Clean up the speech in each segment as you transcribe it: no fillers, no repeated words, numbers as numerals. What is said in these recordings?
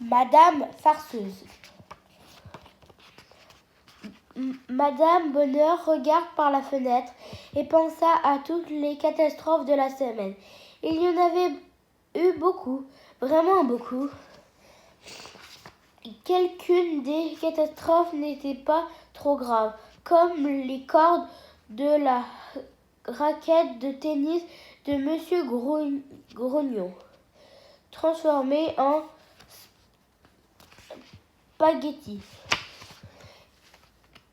Madame farceuse. Madame Bonheur regarde par la fenêtre et pensa à toutes les catastrophes de la semaine. Il y en avait eu beaucoup, vraiment beaucoup. Quelques-unes des catastrophes n'étaient pas trop graves, comme les cordes de la raquette de tennis de Monsieur Grognon, transformée en spaghetti,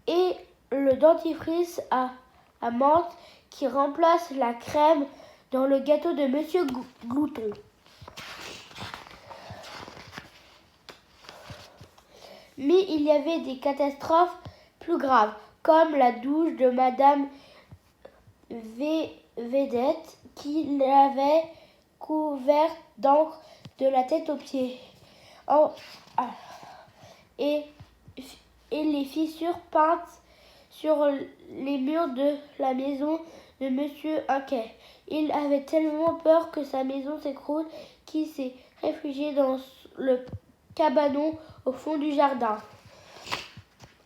et le dentifrice à menthe qui remplace la crème dans le gâteau de Monsieur Glouton. Mais il y avait des catastrophes plus graves, comme la douche de Madame Vedette qui l'avait couverte d'encre de la tête aux pieds. Et les fissures peintes sur les murs de la maison de Monsieur Inquiet. Il avait tellement peur que sa maison s'écroule qu'il s'est réfugié dans le cabanon au fond du jardin.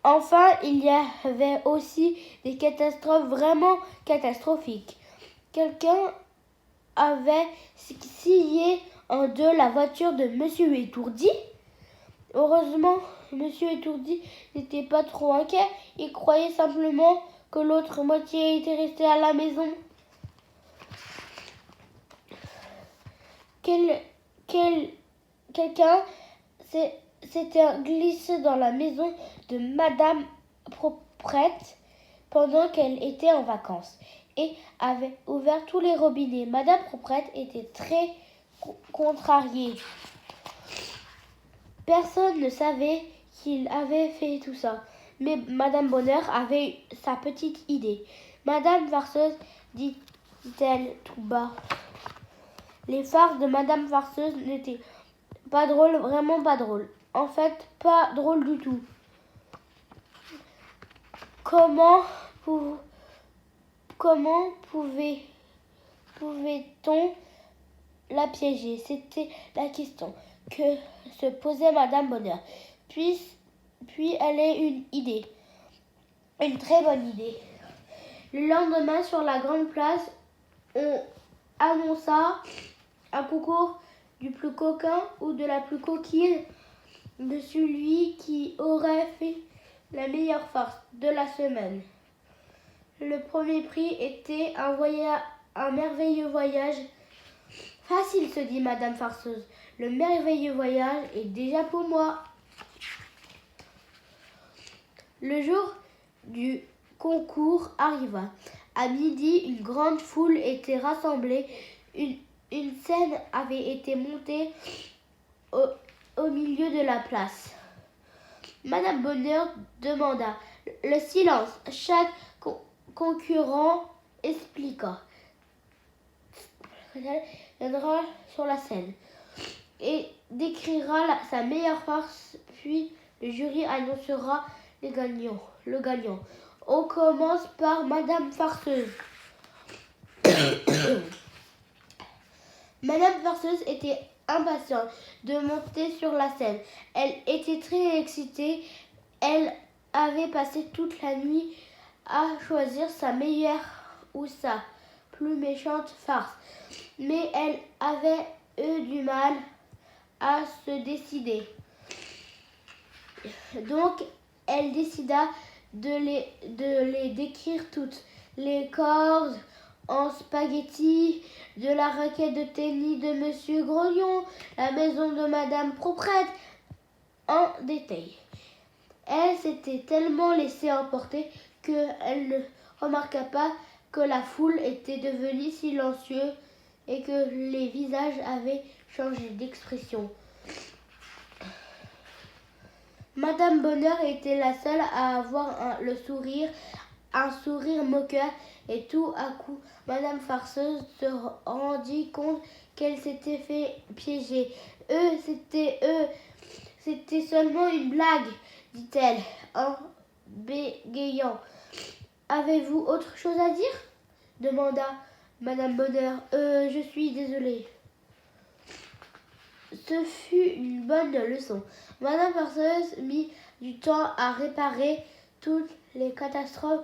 Enfin, il y avait aussi des catastrophes vraiment catastrophiques. Quelqu'un avait scié en deux la voiture de Monsieur Étourdi. Heureusement, Monsieur Étourdi n'était pas trop inquiet. Il croyait simplement que l'autre moitié était restée à la maison. Quelqu'un s'était glissé dans la maison de Madame Proprette pendant qu'elle était en vacances et avait ouvert tous les robinets. Madame Proprette était très contrariée. Personne ne savait qu'il avait fait tout ça, mais Madame Bonheur avait sa petite idée. Madame Farceuse, dit-elle tout bas. Les farces de Madame Farceuse n'étaient pas drôles, vraiment pas drôles. En fait, pas drôles du tout. Comment pouvait-on la piéger? C'était la question que se posait Madame Bonheur. Puis elle a une idée, une très bonne idée. Le lendemain, sur la grande place, on annonça un concours du plus coquin ou de la plus coquine, de celui qui aurait fait la meilleure farce de la semaine. Le premier prix était un merveilleux voyage. Facile, se dit Madame Farceuse. Le merveilleux voyage est déjà pour moi. Le jour du concours arriva. À midi, une grande foule était rassemblée. Une scène avait été montée au milieu de la place. Madame Bonheur demanda le silence. Chaque concurrent expliqua. Viendra sur la scène et décrira sa meilleure farce, puis le jury annoncera le gagnant. On commence par Madame Farceuse. Madame Farceuse était impatiente de monter sur la scène. Elle était très excitée. Elle avait passé toute la nuit à choisir sa meilleure ou sa plus méchante farce. Mais elle avait eu du mal à se décider. Donc, elle décida de les décrire toutes. Les cordes en spaghetti, de la raquette de tennis de Monsieur Grognon, la maison de Madame Proprette, en détail. Elle s'était tellement laissée emporter qu'elle ne remarqua pas que la foule était devenue silencieuse et que les visages avaient changé d'expression. Madame Bonheur était la seule à avoir un sourire moqueur, et tout à coup, Madame Farceuse se rendit compte qu'elle s'était fait piéger. C'était seulement une blague, dit-elle en bégayant. Avez-vous autre chose à dire? Demanda Madame Bonheur. Je suis désolée. Ce fut une bonne leçon. Madame Perceuse mit du temps à réparer toutes les catastrophes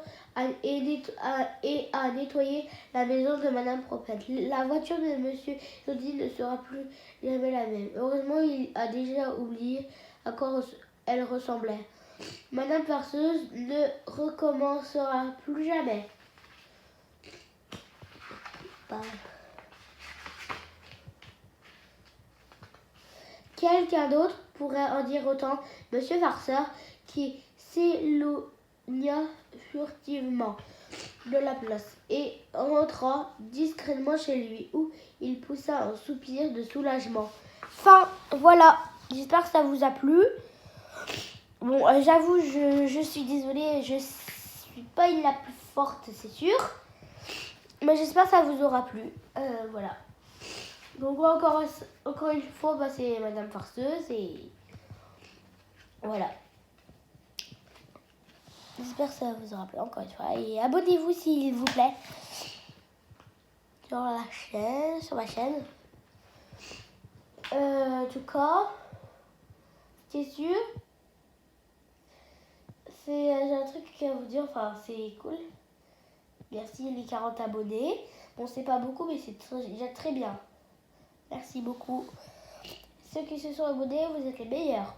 et à nettoyer la maison de Madame Propette. La voiture de Monsieur Jody ne sera plus jamais la même. Heureusement, il a déjà oublié à quoi elle ressemblait. Madame Perceuse ne recommencera plus jamais. Quelqu'un d'autre pourrait en dire autant. Monsieur Farceur, qui s'éloigna furtivement de la place et rentra discrètement chez lui, où il poussa un soupir de soulagement. Enfin, voilà. J'espère que ça vous a plu. Bon, j'avoue, je suis désolée, je suis pas la plus forte, c'est sûr. Mais j'espère que ça vous aura plu. Voilà. Donc encore une fois, c'est Madame Farceuse et voilà. J'espère que ça vous aura plu encore une fois. Et abonnez-vous s'il vous plaît sur ma chaîne. En tout cas, c'est sûr. J'ai un truc à vous dire, enfin c'est cool. Merci les 40 abonnés. Bon, c'est pas beaucoup, mais c'est déjà très bien. Merci beaucoup. Ceux qui se sont abonnés, vous êtes les meilleurs.